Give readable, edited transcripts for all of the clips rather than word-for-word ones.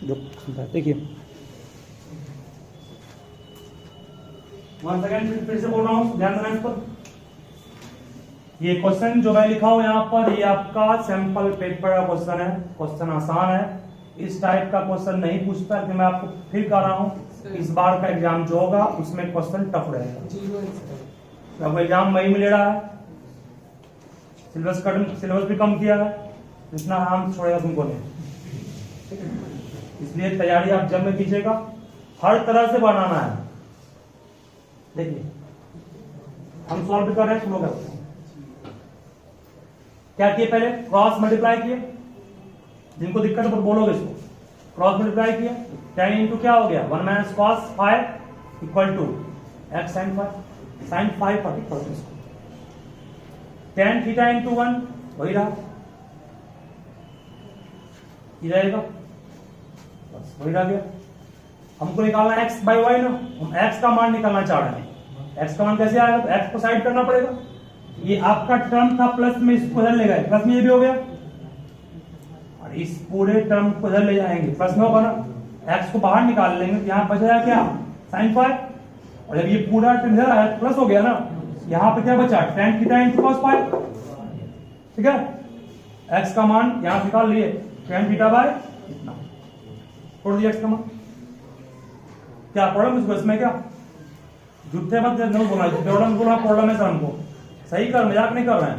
जो देखिए one second फिर से बोल रहा हूँ, ध्यान देना इस पर। ये क्वेश्चन जो मैं लिखा हूं यहाँ पर, ये आपका सैंपल पेपर का क्वेश्चन है। क्वेश्चन आसान है, इस टाइप का क्वेश्चन नहीं पूछता कि मैं आपको फिर कह रहा हूँ इस बार का एग्जाम जो होगा उसमें क्वेश्चन टफ रहेगा। अब एग्जाम मई में ले रहा है, सिलेबस भी कम किया है, इतना आराम छोड़ेगा तुमको नहीं। इसलिए तैयारी आप जब में कीजिएगा, हर तरह से बनाना है। देखिए हम सॉल्व भी कर रहे हैं, शुरू करते हैं। क्या किए पहले, क्रॉस मल्टीप्लाई किए, जिनको दिक्कत है तो बोलोगे इसको। क्रॉस मल्टीप्लाई किए, tan इंटू क्या हो गया 1 minus cos 5 equal to x sin 5, sin 5 पर इक्वल टू इसको tan थीटा इंटू 1 वही रहा, ये रहेगा बस वही रह गया। हमको निकालना x बाई वाई ना, हम x का मान निकालना चाह रहे हैं। x का मान कैसे आएगा, तो x को साइड करना पड़ेगा। ये आपका टर्म था प्लस में, इसको इधर ले गए, प्लस में ये भी हो गया, और इस पूरे टर्म को इधर ले जाएंगे, प्लस में होगा ना, x को बाहर निकाल लेंगे तो यहाँ बचा क्या sin 5, और जब ये पूरा टर्म इधर आया प्लस हो गया ना, यहाँ पे क्या बचा tan थीटा इनटू cos 5, ठीक है। x का मान यहाँ निकाल लिए, tan थीटा बाय इतना, छोड़ दिया x का मान। क्या प्रॉब्लम इसको, इसमें क्या झूठे मत नहीं बोलना, प्रॉब्लम बोलना प्रॉब्लम है सर, हमको सही कर, मजाक नहीं कर रहे हैं।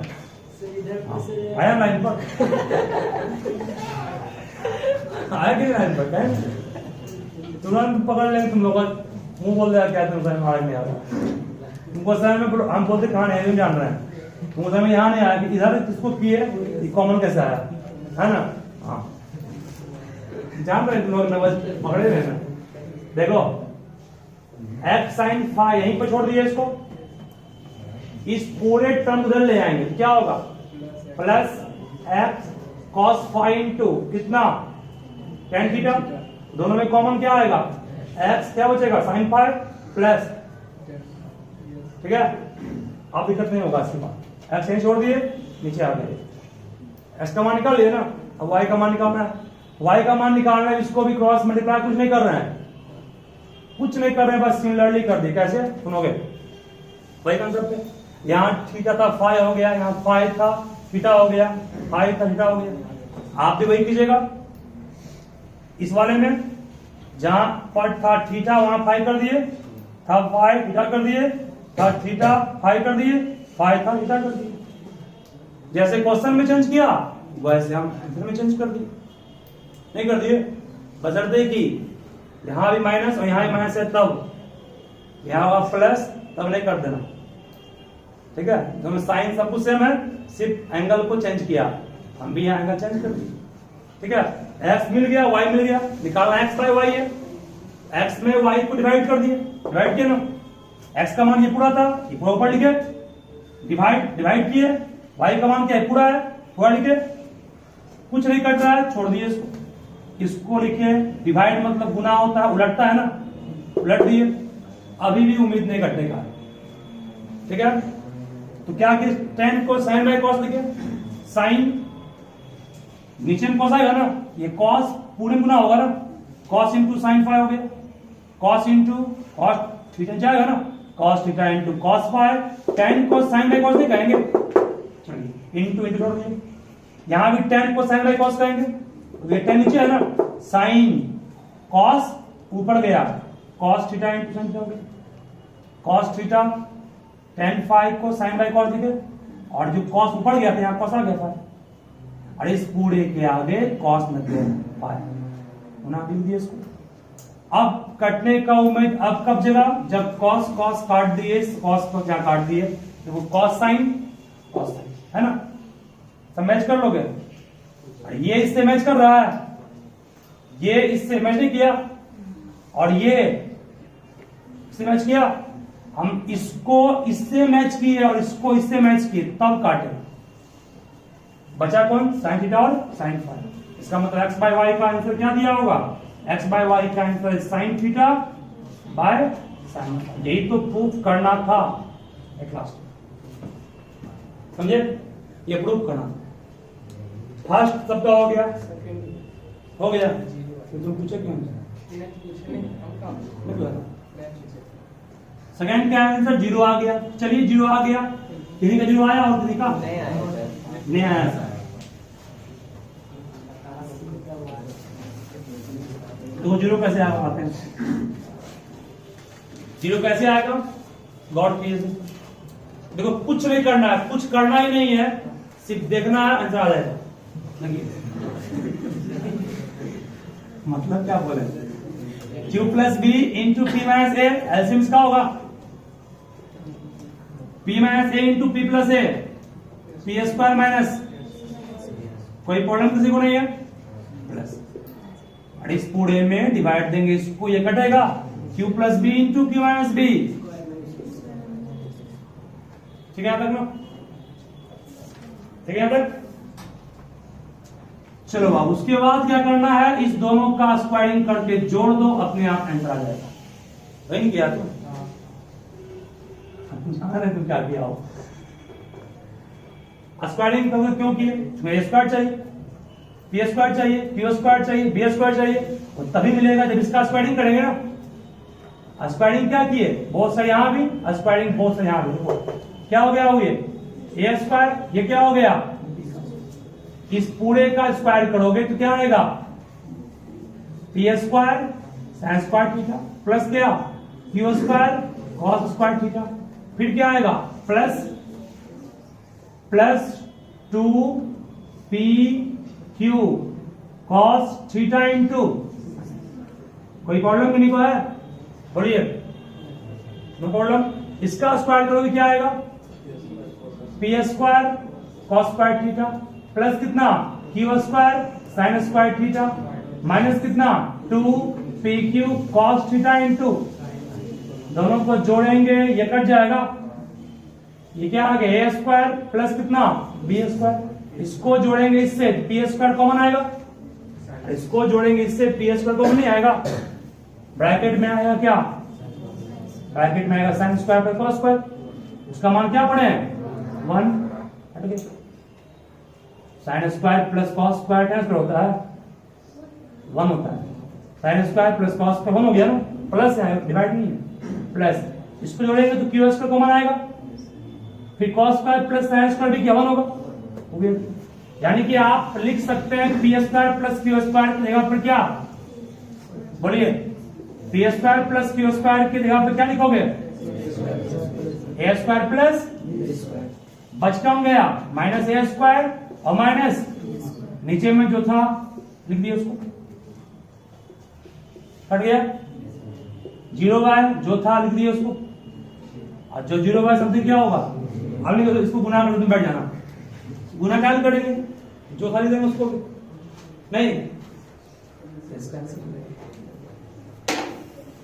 आया लाइन पर आया कि लाइन पर क्या तुरंत पकड़ लेंगे तुम लोग, मुंह बोल दिया क्या तुम समझ में आ रहा, तुमको समझ में हम बोलते कहाँ नहीं जान रहे हैं, तुमको समझ में यहाँ नहीं आया कि इधर किसको किए कॉमन कैसे आया, है ना। हाँ जान रहे तुम लोग, बस पकड़े रहना। देखो x sin 5 यहीं पर छोड़ दिए इसको, इस पूरे टर्म उधर ले आएंगे तो क्या होगा प्लस x cos 5 इंटू कितना tan थीटा, दोनों में कॉमन क्या आएगा x, क्या बचेगा sin 5 प्लस, ठीक है। अब दिक्कत नहीं होगा इसके बाद, x यहीं छोड़ दिए नीचे आ गए, x का मान निकाल लिए ना, अब y का मान निकालना है। y का मान निकालना है, इसको भी क्रॉस मल्टीप्लाई कुछ नहीं कर रहे हैं, कुछ नहीं कर रहे हैं, बस सिमिलरली कर दी। कैसे सुनोगे, वही कंसेप्ट है। यहाँ थीटा था 5 हो गया, यहाँ 5 था थीटा हो गया, 5 था थीटा हो गया। आप भी वही कीजिएगा इस वाले में, जहां पर था थीटा वहां 5 कर दिए, था 5 थीटा कर दिए, था थीटा 5 कर दिए, 5 था थीटा कर दिए। जैसे क्वेश्चन में चेंज किया वैसे हम आंसर में चेंज कर दिए, नहीं कर दिए, बशर्ते कि यहां भी माइनस और यहां भी माइनस है, तब यहां प्लस तब नहीं कर देना, ठीक है। दोनों साइन सब कुछ सेम है, सिर्फ एंगल को चेंज किया, हम भी यहाँ एंगल चेंज कर दिए, ठीक है। x मिल गया, y मिल गया, निकालना x बाई y है, x में y को डिवाइड कर दिए, डिवाइड किया ना, x का मान ये पूरा था, ये पूरा ऊपर लिखे, डिवाइड किए, y का मान क्या है पूरा है, पूरा लिखे, कुछ नहीं कट रहा है, छोड़ दिए इसको लिखे, डिवाइड मतलब गुना होता है, उलटता है ना, उलट दिए, अभी भी उम्मीद नहीं कटने का, ठीक है। तो क्या कि tan को sin बाय cos लिखे, sin नीचे में cos आएगा ना, ये cos पूरे गुना होगा ना, cos इंटू sin 5 हो गया, cos इंटू cos थीटा जाएगा ना, cos theta into cos 5, tan को sin बाय cos नहीं कहेंगे, चलिए इंटू इंटू छोड़ दिए, यहां भी tan को sin बाय cos कहेंगे, ये tan नीचे है ना, sin cos ऊपर गया, cos theta into sin theta हो गया, cos थीटा tan 5 को sin बाय cos लिखे, और जो cos ऊपर गया था यहाँ cos आ गया था, और इस पूरे के आगे cos न दे पाए, लिख दिए इसको। अब कटने का उम्मीद अब कब जगह, जब cos काट दिए, cos को क्या काट दिए, तो वो cos sin है ना, सब मैच कर लोगे। ये इससे मैच कर रहा है, ये इससे मैच नहीं किया, और ये इससे मैच किया, हम इसको इससे मैच किए और इसको इससे मैच किए, तब काटे, बचा कौन sin थीटा और sin 5। इसका मतलब x बाय y का आंसर क्या दिया होगा, x बाय y का answer sin theta by sin 5। यही तो प्रूफ करना था एक लास्ट, समझे, ये प्रूफ करना। फर्स्ट सबका हो गया, हो गया, तुम पूछे क्यों? सेकंड क्या आंसर 0 आ गया। चलिए 0 आ गया, किसी का 0 आया और किसी का नहीं आया। तो 0 कैसे आते हैं? 0 कैसे आएगा? गॉड की देखो, कुछ नहीं करना है, कुछ करना ही नहीं है, सिर्फ देखना है, आंसर आ जाएगा। मतलब क्या बोले? Q plus B into P minus A, LCM का होगा P minus A into P plus A, P square minus, कोई प्रॉब्लम किसी को नहीं है, प्लस। और इस पूरे में डिवाइड देंगे इसको, ये कटेगा Q plus B into Q minus B. ठीक है यहाँ तक ना? ठीक है यहाँ तक? चलो बाबू, उसके बाद क्या करना है, इस दोनों का स्क्वायरिंग करके जोड़ दो, अपने आप आंसर आ जाएगा। वही किया तो तुम क्या किया हो? स्क्वायरिंग करोगे क्यों किए? तुम्हें ए स्क्वायर चाहिए, पी स्क्वायर चाहिए, क्यू स्क्वायर चाहिए, बी स्क्वायर चाहिए, और तभी मिलेगा जब इसका स्क्वायरिंग करेंगे ना। स्क्वायरिंग क्या किए? बहुत सारे यहां भी, स्क्वायरिंग बहुत सारे यहां भी। क्या हो गया? ये ए स्क्वायर, ये क्या हो गया? इस पूरे का स्क्वायर करोगे तो क्या आएगा? P square sine square theta plus क्या? Q square cos square theta. फिर क्या आएगा? Plus 2 P Q cos theta into, कोई प्रॉब्लम नहीं को है? बोलिए, नो प्रॉब्लम। इसका स्क्वायर करोगे क्या आएगा? P square cos square theta plus कितना? Q square sine square theta minus कितना? 2 P Q cos theta into, दोनों को जोड़ेंगे ये कट जाएगा, ये क्या आ गया? ए स्क्वायर प्लस कितना? B square. इसको जोड़ेंगे इससे, पी स्क्वायर कॉमन आएगा, इसको जोड़ेंगे इससे, पी स्क्वायर कॉमन नहीं आएगा, ब्रैकेट में आएगा क्या? ब्रैकेट में आएगा sine square plus cos square. उसका मान क्या पढ़े हैं? 1। Sine square plus cos square cancel होता है, 1 होता है। Sine square plus cos square 1 हो गया ना, प्लस है, डिवाइड नहीं है, प्लस। इसको जोड़ेंगे तो क्यू स्क्वायर कॉमन आएगा, फिर cos square plus sine square भी क्या 1 होगा, हो गया। यानी कि आप लिख सकते हैं P square plus Q square की जगह पर क्या? बोलिए, P square plus Q square की जगह पर क्या लिखोगे? ए स्क्वायर प्लस, बच कम गया माइनस ए स्क्वायर और माइनस नीचे में जो था लिख दिया, उसको कट गया। 0 जो था लिख दिया उसको, और जो 0 समथिंग क्या होगा? अब नहीं, इसको गुना कर, तुम बैठ जाना, गुना क्या करेंगे? जो था लिख देंगे उसको, नहीं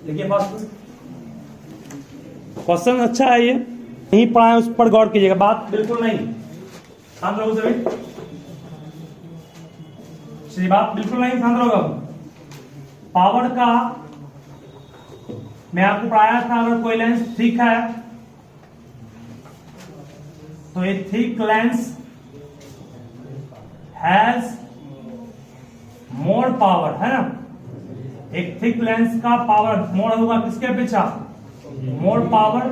देखिए क्वेश्चन अच्छा है, ये नहीं पढ़ाए उस पर गौर कीजिएगा, बात बिल्कुल नहीं शांत रहो सभी, बात बिल्कुल नहीं शांत रहोगा। पावर का मैं आपको पढ़ाया था, अगर कोई लेंस थिक है तो ये thick lens has more power, है ना? एक थिक लेंस का पावर मोर होगा किसके अपेक्षा? More power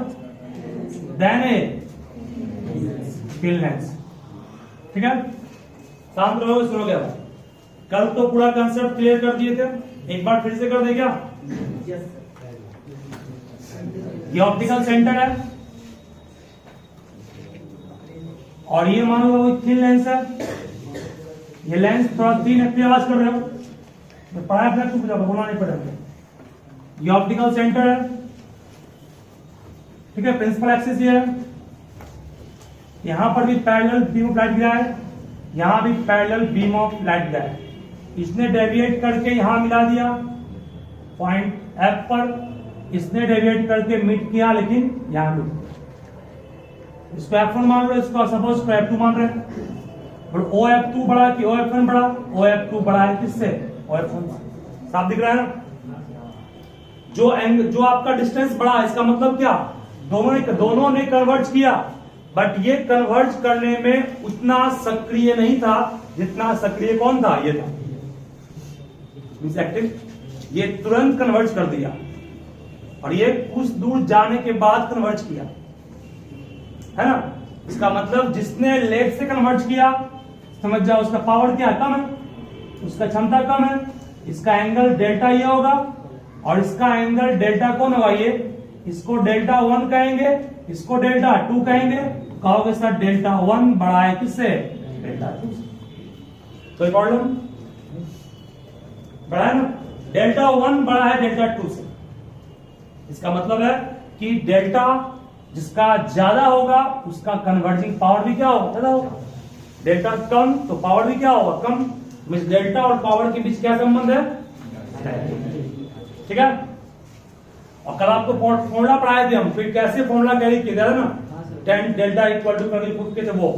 than a thin lens. ठीक है, शांत रहो, सुनो क्या? कल तो पूरा कंसेप्ट क्लियर कर दिए थे, एक बार फिर से कर दे क्या? ये ऑप्टिकल सेंटर है और ये मानो वो थिन लेंस है, ये लेंस थोड़ा तीन अपनी आवाज कर रहे हो, तो पढ़ाया फिर कुछ बोलना नहीं पड़ेगा। ये ऑप्टिकल सेंटर है, ठीक है, प्रिंसिपल एक्सिस ये है, यहां पर भी पैरेलल बीम ऑफ लाइट गिरा है, यहां भी पैरेलल बीम ऑफ लाइट गिरा है। इसने डेविएट करके यहां मिला दिया पॉइंट एफ पर, इसने डेविएट करके मिट किया लेकिन यहां मिट, इसको F1 मान लो, इसको सपोज F2 मान रहे हैं, और OF2 बड़ा कि OF1 बड़ा? OF2 बड़ा है किससे? OF1। साफ दिख रहा है ना? जो आपका डिस्टेंस बढ़ा, इसका मतलब क्या? दोनों ने कन्वर्ज किया, बट ये कन्वर्ज करने में उतना सक्रिय नहीं था जितना सक्रिय कौन था? ये था। मींस एक्टिव, ये तुरंत कन्वर्ट कर दिया, और ये कुछ दूर जाने के बाद कन्वर्ट किया, है ना। इसका मतलब जिसने लेट से कन्वर्ट किया, समझ जाओ उसका पावर क्या कम है, उसका क्षमता कम है, इसका एंगल डेल्टा ये होगा, और इसका एंगल डेल्टा कौन होगा, ये इसको डेल्टा 1 कहेंगे, इसको डेल्टा 2 कहेंगे, कहोगे सर डेल्टा 1 बड़ा है किससे, डेल्टा 2 से। कोई प्रॉब्लम, बड़ा है ना, डेल्टा 1 बड़ा है डेल्टा 2 से। इसका मतलब है कि डेल्टा जिसका ज्यादा होगा उसका कन्वर्जिंग पावर भी क्या होगा, ज्यादा होगा। डेल्टा कम तो पावर भी क्या होगा, कम। मींस डेल्टा और पावर के बीच क्या संबंध है, ठीक है। और कल आपको फॉर्मूला पढ़ाए थे हम, फिर कैसे फॉर्मूला कैरी किया था ना, टेन डेल्टा इक्वल टू करके पूछ के थे वो,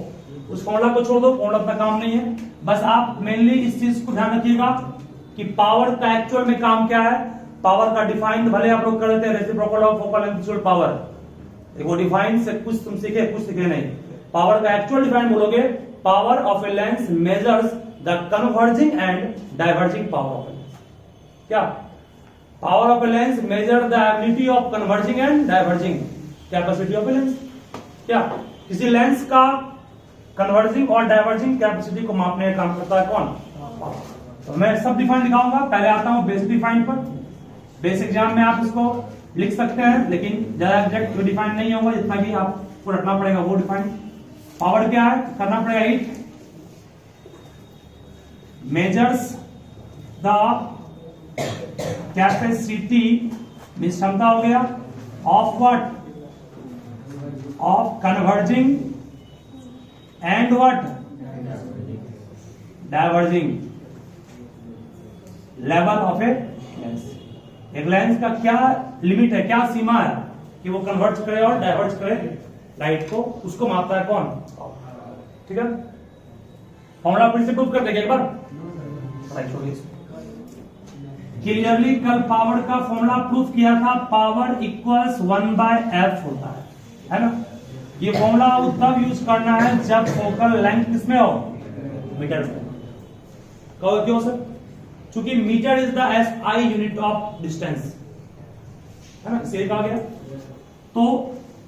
उस फॉर्मूला को छोड़ दो, फॉर्मूला अपना काम नहीं है। बस आप मेनली इस चीज को ध्यान रखिएगा कि पावर का एक्चुअल में काम क्या है। पावर का डिफाइन भले आप लोग कर देते हैं, reciprocal of focal length power, वो डिफाइन से कुछ तुम सीखे कुछ सीखे नहीं। पावर का एक्चुअल डिफाइन बोलोगे, power of A lens measures the converging and diverging power of A lens. क्या, power of A lens measure the ability of converging and diverging capacity of A lens. क्या, किसी lens का converging और diverging capacity को मापने का काम करता है कौन। तो मैं सब डिफाइन दिखाऊंगा, पहले आता हूं बेसिक डिफाइन पर। बेसिक एग्जाम में आप इसको लिख सकते हैं, लेकिन ज्यादा एग्जैक्ट डिफाइन नहीं होगा, जितना कि आपको रखना पड़ेगा वो डिफाइन। पावर क्या है, करना पड़ेगा it measures the capacity, means क्षमता हो गया, of what, of converging and what, diverging level of a lens. एक लेंस का क्या लिमिट है, क्या सीमा है कि वो कन्वर्ट करे और डाइवर्ट करे लाइट को, उसको मापता है कौन, ठीक है। फॉर्मूला फिर से प्रूव कर देंगे एक बार। क्लियरली कल पावर का फॉर्मूला प्रूफ किया था, पावर इक्वल्स 1/f होता है ना। ये फॉर्मूला तब यूज करना है जब फोकल लेंथ किसमें हो, मीटर में। कहो क्यों सर, चूंकि metre is the SI unit of distance, है ना, इसे कहा गया। तो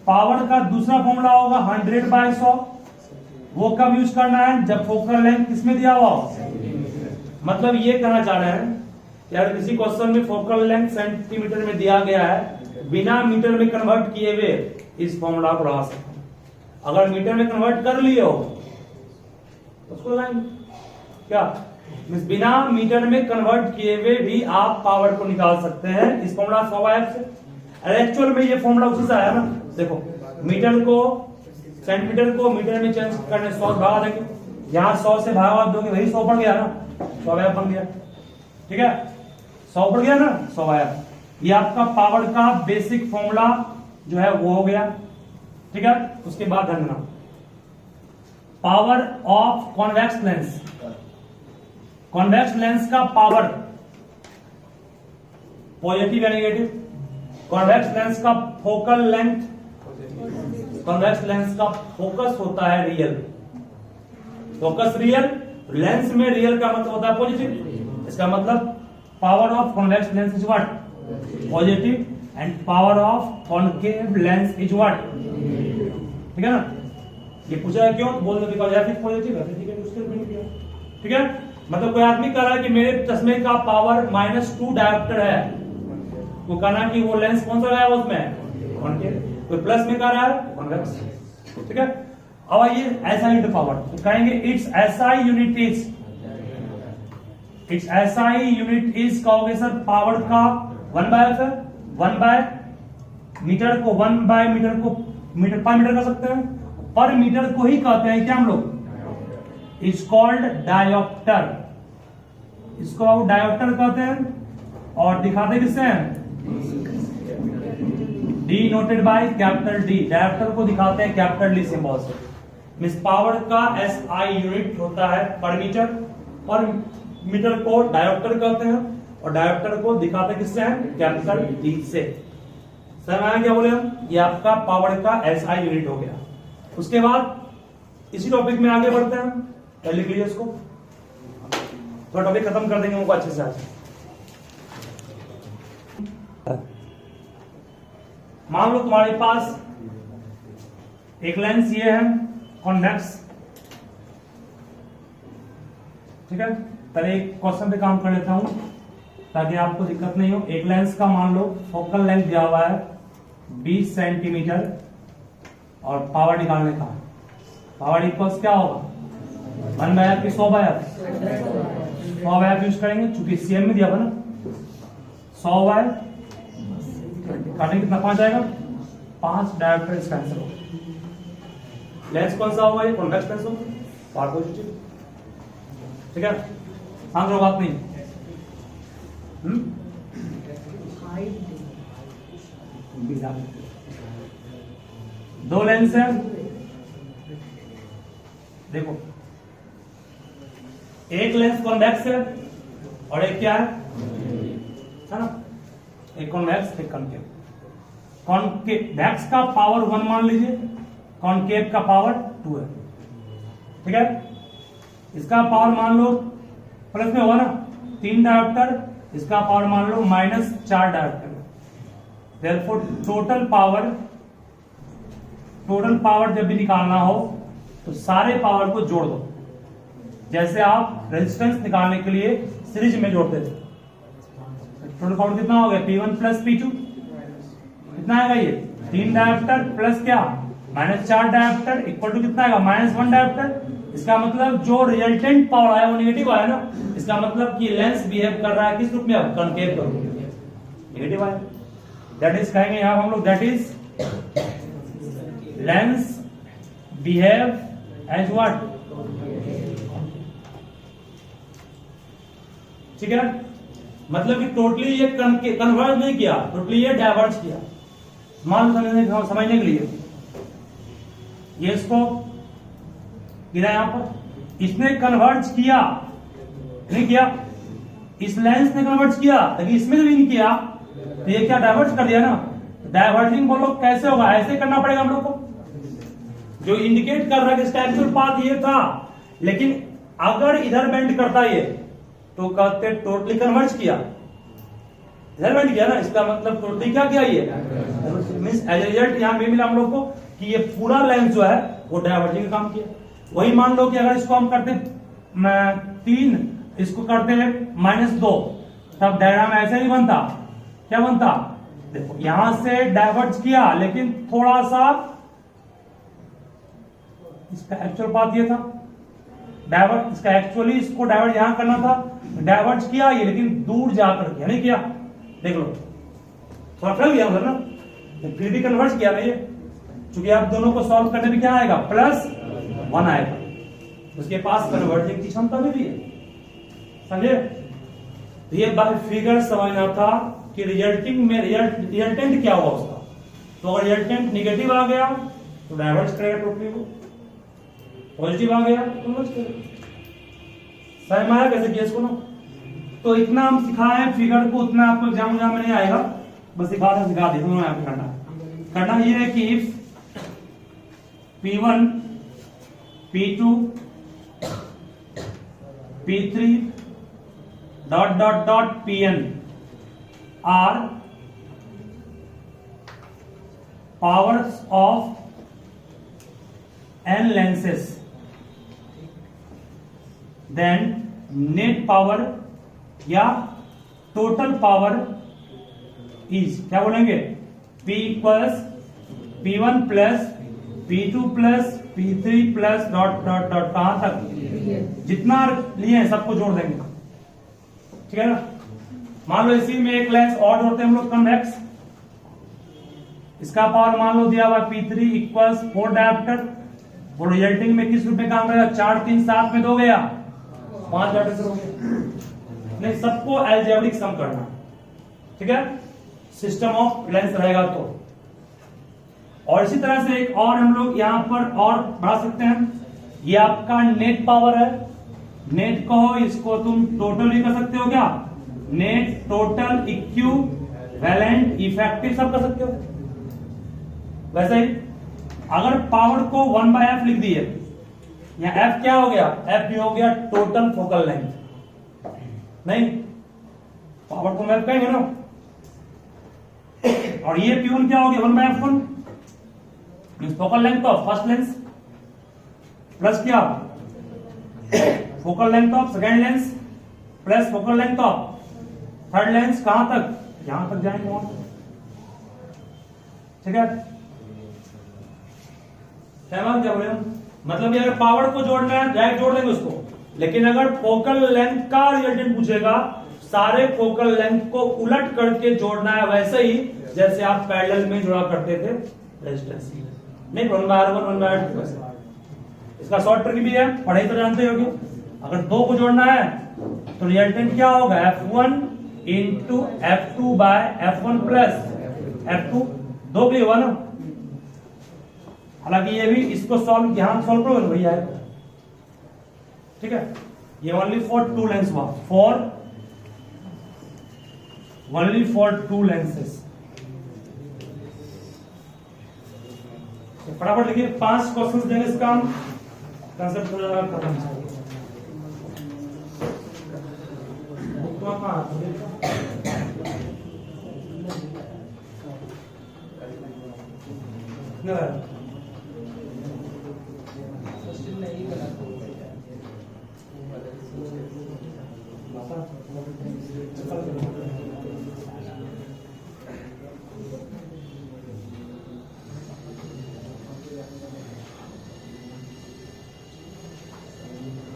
पावर का दूसरा फॉर्मूला होगा 100/100, वो कब यूज करना है, जब फोकल लेंथ किसमें दिया हुआ हो। मतलब ये कहना चाह रहे हैं कि अगर किसी क्वेश्चन में फोकल लेंथ सेंटीमीटर में दिया गया है, बिना मीटर में कन्वर्ट किए हुए इस फॉर्मूला को लगा सकते हैं। अगर मीटर में कन्वर्ट कर लिए हो तो उसको लगाएंगे। क्या, बिना मीटर में कन्वर्ट किए हुए भी आप पावर को निकाल सकते हैं इस फॉर्मूला 100/f से। एक्चुअल में ये फॉर्मूला उसी से आया ना। देखो, मीटर को सेंटीमीटर को मीटर में चेंज करने 100 भागा देंगे, यहाँ 100 से भागा दोगे, वही 100 पड़ गया ना, 100/f बन गया, ठीक है। 100 पड़ गया ना, 100/f। ये आपका पावर का बेसिक फॉर्मूला जो है वो हो गया, ठीक है। उसके बाद ध्यान, power of convex lens. Convex lens का पावर पॉजिटिव या नेगेटिव। कॉन्वेक्स लेंस का फोकल लेंथ, कॉन्वेक्स लेंस का फोकस होता है रियल, फोकस रियल, लेंस में रियल का मतलब होता है पॉजिटिव। इसका मतलब power of convex lens is what, positive, and power of concave lens is what, ठीक है ना। ये पूछा है क्यों, बोल दो because F is positive, F is negative, उसके ऊपर किया, ठीक है। मतलब कोई आदमी कह रहा है कि मेरे चश्मे का पावर -2 डायोप्टर है, वो कहना कि वो लेंस कौन सा गया उसमें, कॉन्केव। कोई प्लस में कह रहा है कॉन्वेक्स, ठीक है। अब ये SI यूनिट पावर, तो कहेंगे it's SI unit is, it's SI unit is कहोगे सर पावर का 1/f है, 1 मीटर को 1 मीटर को मीटर पर मीटर कर सकते हैं, पर मीटर को ही कहते हैं क्या हम लोग, इज कॉल्ड डायोप्टर। इसको आप डायोप्टर कहते हैं और दिखाते किससे हैं, D noted by capital D. Dioptre को दिखाते हैं कैपिटल डी सिंबल से। मींस पावर का SI यूनिट होता है पर मीटर, और मीटर को डायोप्टर कहते हैं, और डायोप्टर को दिखाते किससे हैं, कैपिटल डी से। समझ आया क्या बोले हम, ये आपका पावर का SI यूनिट हो गया। उसके बाद इसी टॉपिक में आगे बढ़ते हैं, पहले लिख लीजिए इसको, थोड़ा टॉपिक खत्म कर देंगे उनको अच्छे से आज। मान लो तुम्हारे पास एक लेंस ये है कॉन्वेक्स, ठीक है। पहले एक क्वेश्चन पे काम कर लेता हूं ताकि आपको दिक्कत नहीं हो। एक लेंस का मान लो फोकल लेंथ दिया हुआ है 20 सेंटीमीटर और पावर निकालने का, पावर इक्वल्स क्या होगा 1/f की 100/f यूज करेंगे चूंकि सीएम में दिया हुआ ना 100/, काटेंगे कितना 5 आएगा, 5 डायोप्टर इसका आंसर होगा। लेंस कौन सा होगा, ये कॉन्वेक्स लेंस होगा, पावर पॉजिटिव, ठीक है। आंसर बात नहीं। दो लेंस है, देखो एक लेंस कॉन्वेक्स है और एक क्या है ना, एक कॉन्वेक्स एक कॉन्केव। कॉन्वेक्स का पावर 1 मान लीजिए, कॉन्केव का पावर 2 है, ठीक है। इसका पावर मान लो प्लस में होगा ना 3 डायोप्टर, इसका पावर मान लो -4 डायोप्टर। देयरफॉर टोटल पावर जब भी निकालना हो तो सारे पावर को जोड़ दो, जैसे आप रेजिस्टेंस निकालने के लिए सीरीज में जोड़ते थे। टोटल पावर कितना हो गया P1 प्लस P2, कितना आएगा ये 3 डायोप्टर प्लस क्या -4 डायोप्टर इक्वल टू कितना आएगा -1 डायोप्टर। इसका मतलब जो रिजल्टेंट पावर आया वो नेगेटिव आया ना, इसका मतलब कि लेंस बिहेव कर रहा है किस रूप में, अब कॉन्केव का रूप में नेगेटिव आया। दैट इज कहेंगे यहां हम लोग, that is lens behave as what, ठीक है। मतलब कि टोटली ये कन्वर्ज नहीं किया, टोटली ये डाइवर्ज किया। मान समझने के लिए ये इसको गिरा यहां पर, इसने कन्वर्ज किया नहीं किया, इस लेंस ने कन्वर्ज किया लेकिन इसमें भी नहीं किया, तो ये क्या डाइवर्ज कर दिया ना। डाइवर्जिंग बोलो कैसे होगा, ऐसे करना पड़ेगा हम लोग को, जो इंडिकेट कर रहा है कि इसका एक्चुअल पाथ ये था, लेकिन अगर इधर बेंड करता ये तो कहते टोटली कन्वर्ज किया, इधर बेंड किया ना, इसका मतलब टोटली क्या किया ये मींस एज रिजल्ट यहां में मिला हम लोग को कि ये पूरा लेंस जो है वो डाइवर्जिंग काम किया। वही मान लो कि अगर इसको हम करते 3, इसको करते हैं -2, तब डायग्राम ऐसे नहीं बनता, क्या बनता, देखो यहां से डाइवर्ज किया लेकिन थोड़ा सा इसका एक्चुअल पाथ ये था, डाइवर्ट इसका एक्चुअली इसको डाइवर्ट यहां करना था, डाइवर्ट किया ये लेकिन दूर जाकर किया, नहीं किया, देख लो थोड़ा फर्क गया उधर ना, फिर भी कन्वर्ट किया ना ये, क्योंकि आप दोनों को सॉल्व करने में क्या आएगा +1 आएगा, उसके पास कन्वर्जिंग की क्षमता भी है, समझे। तो ये बाय फिगर समझना था कि रिजल्टिंग में रिजल्टेंट क्या हुआ उसका, तो अगर रिजल्टेंट निगेटिव आ गया तो डाइवर्ज करेगा टोटली को, पॉजिटिव आ गया तो कन्वर्ज करेगा। समझ में आया कैसे किया इसको ना। तो इतना हम सिखाए फिगर को, उतना आपको एग्जाम में नहीं आएगा, बस सिखा दे दोनों यहाँ पे करना ये है कि if P1 P2 P3 ... Pn are powers of n lenses, then net power या total power is क्या बोलेंगे P equals P1 plus P2 plus P3 plus ... कहां तक जितना लिए सबको जोड़ देंगे, ठीक है ना। मान लो इसी में एक लेंस और जोड़ते हैं हम लोग कन्वेक्स, इसका पावर मान लो दिया हुआ P3 इक्वल्स 4 डायोप्टर, वो रिजल्टिंग में किस रूप में काम करेगा, 4 3 7 में 2 गया 5 डायोप्टर हो गया। नहीं, सबको अलजेब्रिक सम करना, ठीक है, सिस्टम ऑफ लेंस रहेगा तो। और इसी तरह से एक और हम लोग यहां पर और बढ़ा सकते हैं, ये आपका नेट पावर है, नेट कहो इसको तुम टोटल भी कर सकते हो, क्या नेट टोटल इक्विवेलेंट इफेक्टिव सब कर सकते हो। वैसे ही अगर पावर को 1/f लिख दिए, यहाँ f क्या हो गया, f भी हो गया टोटल फोकल लेंथ, नहीं पावर को f कहेंगे ना, और ये P1 क्या हो गया 1/f1 means focal length of first lens plus क्या focal length of second lens plus focal length of third lens. कहां तक? यहां तक जाएंगे वहां, ठीक है। क्या बोले हम? मतलब ये अगर पावर को जोड़ना है डायरेक्ट जोड़ देंगे उसको, लेकिन अगर फोकल लेंथ का रिजल्टेंट पूछेगा सारे फोकल लेंथ को उलट करके जोड़ना है, वैसे ही जैसे आप पैरेलल में जोड़ा करते थे रेजिस्टेंस। नहीं 1/R1 1/R2। इसका शॉर्ट ट्रिक भी है, पढ़ाई तो जानते होगे। अगर दो को जोड़ना है तो रिजल्टेंट क्या होगा F1 into F2 bye F1 plus F2, दो भी हुआ ना। हालांकि ये भी इसको सॉल्व यहां सॉल्व करोगे भैया, ठीक है। ये ओनली फॉर टू लेंस हुआ, ओनली फॉर टू लेंसेस। फटाफट लिखिए, 5 क्वेश्चंस देंगे इसका हम, कंसेप्ट खत्म।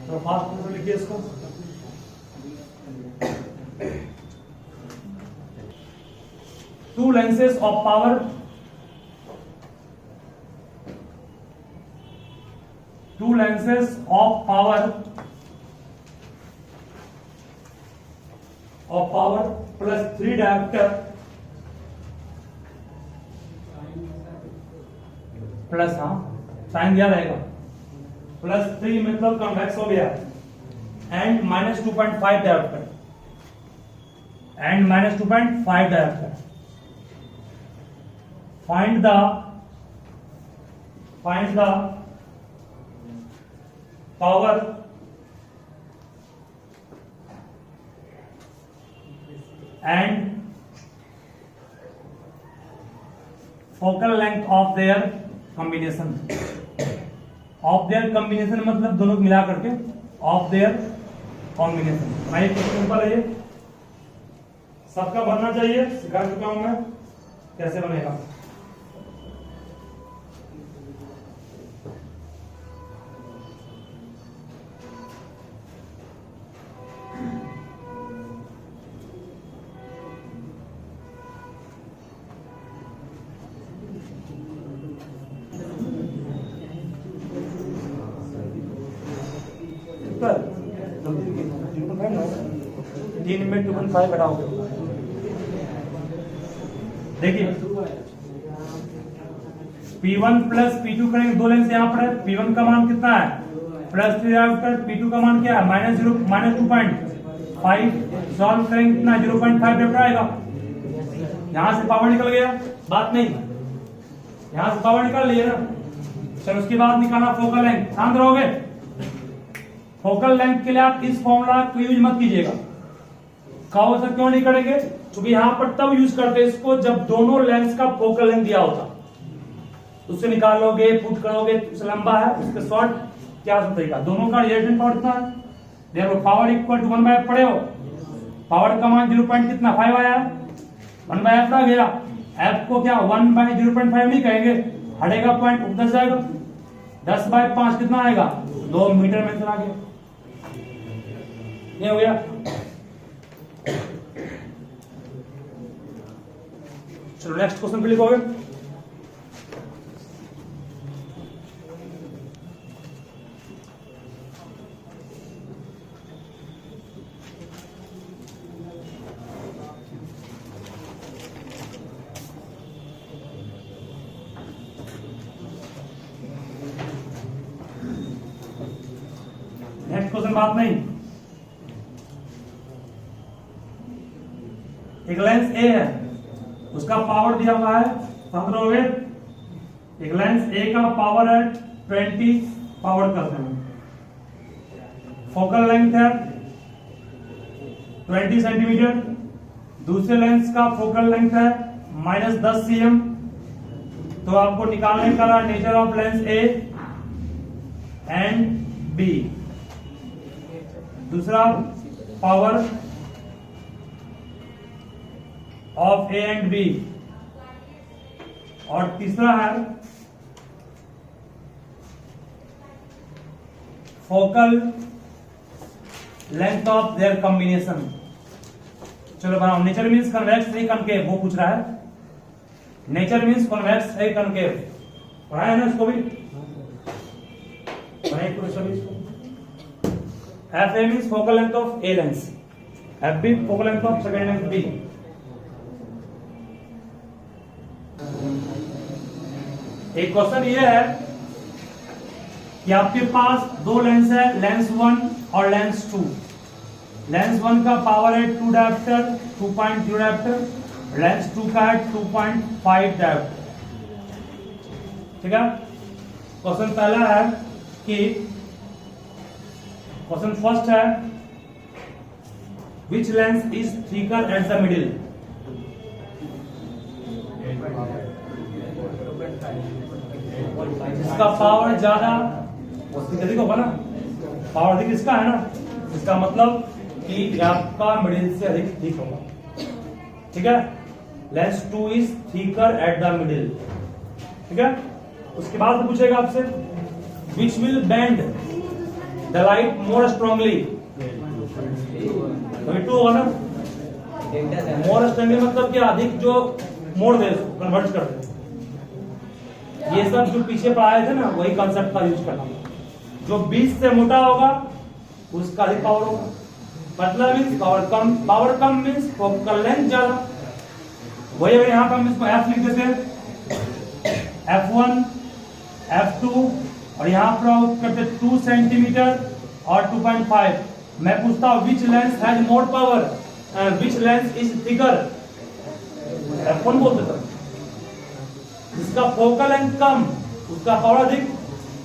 तो फास्ट लिखिए इसको। Two lenses of power plus 3 diopter plus sign दिया रहेगा प्लस 3 मतलब कन्वेक्स हो गया and minus 2.5 dioptre and minus 2.5 dioptre. find the power and focal length of their combination। of their combination मतलब दोनों को मिला करके of their combination। भाई सिंपल है ये, सबका बनना चाहिए, सिखा चुका हूं मैं कैसे बनेगा। तीन में 2.5 घटाओगे, देखिए P1 प्लस P2 करेंगे, दो लेंस यहाँ पर है। P1 का मान कितना है प्लस 3 डायोप्टर, P2 का मान क्या है माइनस 2.5। सॉल्व करेंगे कितना 0.5 डायोप्टर आएगा। यहां से पावर निकल गया, बात नहीं, यहां से पावर निकाल लिया ना। चलो उसके बाद निकालना फोकल लेंथ। ध्यान रहोगे फोकल लेंथ के लिए आप इस फॉर्मूला को यूज मत कीजिएगा। कहो सर क्यों नहीं करेंगे? क्योंकि यहां पर तब यूज करते हैं इसको जब दोनों लेंस का फोकल लेंथ दिया होता, उससे निकालोगे पुट करोगे, लंबा है उसके शॉर्ट क्या तरीका, दोनों का रिजल्टेंट पावर कितना है। देखो पावर इक्वल टू 1/f पढ़े हो, पावर का मान 0. कितना 5 आया, 1/f आ गया। f को क्या 1/0.5 नहीं कहेंगे, हटेगा पॉइंट उधर जाएगा। 10/5 कितना आएगा 2 मीटर में चला गया, ये हो गया। चलो नेक्स्ट क्वेश्चन पे लिखोगे। नेक्स्ट क्वेश्चन बात नहीं, एक लेंस ए है, उसका पावर दिया हुआ है 15। एक लेंस ए का पावर है 20, पावर करते हैं। फोकल लेंथ है 20 सेंटीमीटर, दूसरे लेंस का फोकल लेंथ है -10 cm। तो आपको निकालने का nature of lens A and B, दूसरा power of A and B, और तीसरा है focal length of their combination. चलो बनाओ। नेचर मीन्स कन्वेक्स है कनकेव, वो पूछ रहा है। नेचर मीन्स कन्वेक्स है कनकेव, पढ़ा है ना इसको भी, पढ़ाई पूरे सभी इसको। F A means focal length of A lens, F B focal length of second lens B. एक क्वेश्चन ये है कि आपके पास दो लेंस है, लेंस 1 और लेंस 2। लेंस 1 का पावर है 2 डायोप्टर, 2.0 डायोप्टर। लेंस 2 का है 2.5 डायोप्टर। ठीक है। क्वेश्चन पहला है कि क्वेश्चन फर्स्ट है which lens is thicker at the middle. जिसका पावर ज्यादा अधिक होगा ना, पावर अधिक इसका है ना, इसका मतलब कि आपका मिडिल से अधिक थिक होगा। ठीक है। Lens 2 is thicker at the middle. ठीक है। उसके बाद पूछेगा आपसे which will bend the light more strongly. तो 2 होगा ना, मोर स्ट्रांगली मतलब क्या, अधिक जो मोड़ दे, कन्वर्ट कर दे। ये सब जो पीछे पढ़ाए थे ना, वही कॉन्सेप्ट का यूज करना। जो 20 से मोटा होगा उसका अधिक पावर होगा, मतलब means power come means focal length ज्यादा। वही अगर यहाँ पर हम इसको एफ लिख देते हैं, F1 F2, और यहाँ पर करते 2 सेंटीमीटर और 2.5। मैं पूछता हूँ which lens has more power, which lens is thicker. F1 बोल देता, जिसका फोकल लेंथ कम उसका पावर अधिक,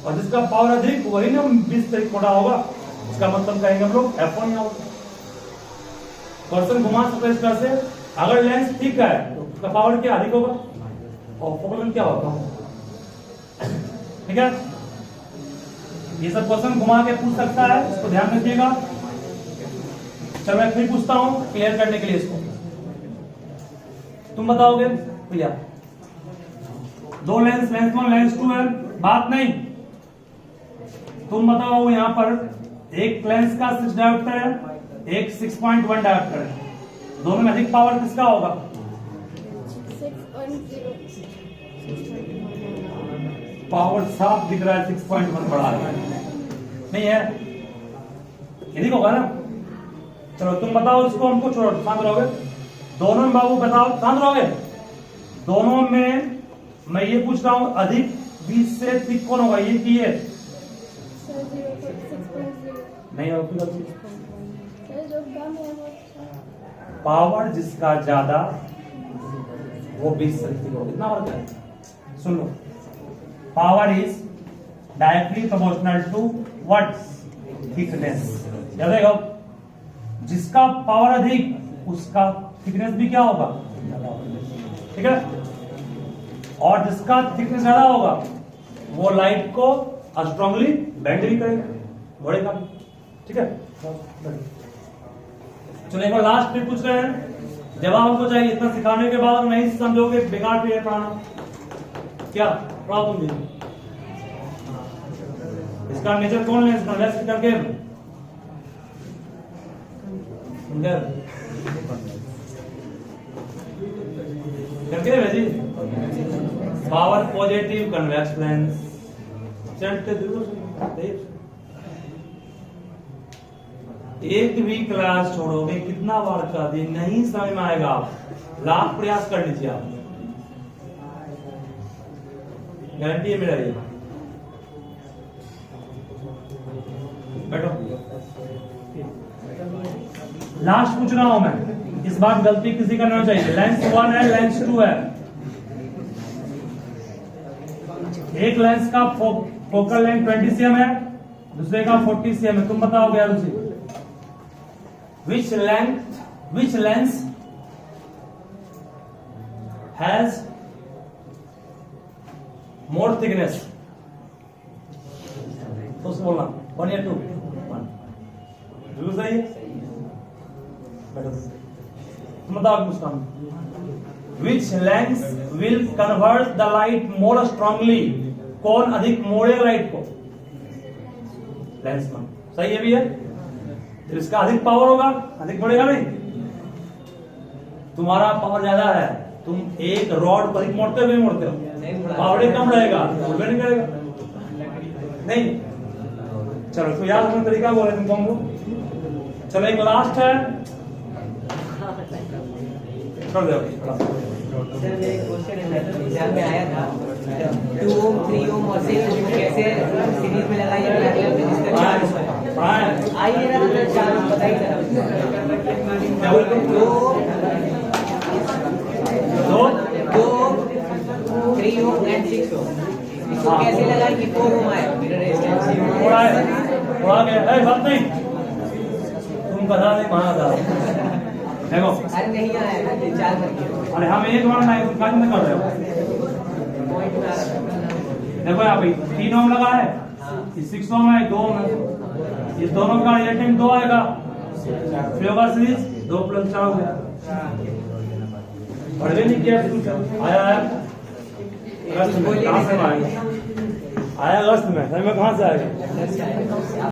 और जिसका पावर अधिक वही ना 20 से छोटा होगा, इसका मतलब कहेंगे हम लोग F1 या क्वेश्चन घुमा सकते इस तरह से। अगर लेंस थिक है तो उसका पावर क्या अधिक होगा और फोकल लेंथ क्या होगा। ठीक है। ये सब क्वेश्चन घुमा के पूछ सकता है, इसको ध्यान रखिएगा। चलो मैं फिर पूछता हूँ क्लियर करने के लिए इसको। तुम बताओगे भैया, दो लेंस, लेंस 1 लेंस 2 है, बात नहीं। तुम बताओ यहाँ पर एक लेंस का 6 डायोप्टर है, एक 6.1 डायोप्टर है, दोनों में अधिक पावर किसका होगा। 6.0। पावर साफ दिख रहा है, 6.1 बड़ा है नहीं है, यदि होगा ना। चलो तुम बताओ इसको, हमको छोड़ो, शांत रहोगे दोनों में। बाबू बताओ, शांत रहोगे। दोनों में मैं ये पूछ रहा हूँ अधिक 20 से थिक कौन होगा, ये कि ये नहीं होगा। पावर जिसका ज्यादा वो 20 से थिक होगा, इतना फर्क है। सुन लो, power is directly proportional to what, thickness. याद रखो, जिसका पावर अधिक उसका थिकनेस भी क्या होगा, ठीक है। और जिसका थिकनेस ज्यादा होगा वो लाइट को स्ट्रांगली बेंड भी करेगा, बढ़ेगा। ठीक है। चलो एक बार लास्ट में पूछ रहे हैं, जवाब हमको चाहिए। इतना सिखाने के बाद नहीं समझोगे, बेकार भी है पढ़ाना। क्या पढ़ाओ तुम भी। इसका नेचर कौन है, इसका लेस करके करके भेजी। Power positive convex lens. एक भी क्लास छोड़ोगे, कितना बार का दिन नहीं समझ में आएगा, आप लाख प्रयास कर लीजिए, आप गारंटी है मेरा। ये बैठो, लास्ट पूछ रहा हूं मैं, इस बार गलती किसी का नहीं चाहिए। लेंस 1 है, लेंस 2 है। एक लेंस का फोकल लेंथ 20 cm है, दूसरे का 40 cm है। तुम बताओगे यार उसे, which lens has more thickness, तो उसको बोलना 1 या 2, 1 बिल्कुल सही है। बताओ Muskan, which lens will convert the light more strongly, कौन अधिक मोड़ेगा लाइट को? लेंस में, सही है भी है। तो इसका अधिक पावर होगा, अधिक मोड़ेगा नहीं। तुम्हारा पावर ज्यादा है, तुम एक रॉड पर मोड़ते हुए मोड़ते हो, पावर कम रहेगा, मुड़बे नहीं करेगा। नहीं, चलो तो याद रखने तरीका बोले तुमको। चलो एक लास्ट है, छोड़ दो। सर मेरे क्वेश्चन एग्जाम में आया था 2 ओम 3 ओम और 6 ओम कैसे सीरीज में लगाइए, आइए ना तो 4 ओम बताइए जरा। 2 3 ओम एंड 6 ओम इसको कैसे लगाएं कि 4 ओम आए मेरा रेजिस्टेंस थोड़ा गया है, बात नहीं तुम कथा नहीं माना था। देखो अरे नहीं आया ना 4 करके, अरे हम एक बार ना तुम काज में कर रहे हो। पॉइंट में आ रहा है। देखो यहाँ भाई 3 ओम लगा है, 6 ओम है, 2 ओम है, इस दोनों का रिएक्टेंट 2 आएगा, फिर होगा सीरीज 2 + 4 हो गया। पढ़ भी नहीं किया आया है अगस्त में, कहाँ से आया? आया अगस्त में, कहाँ से आएगा?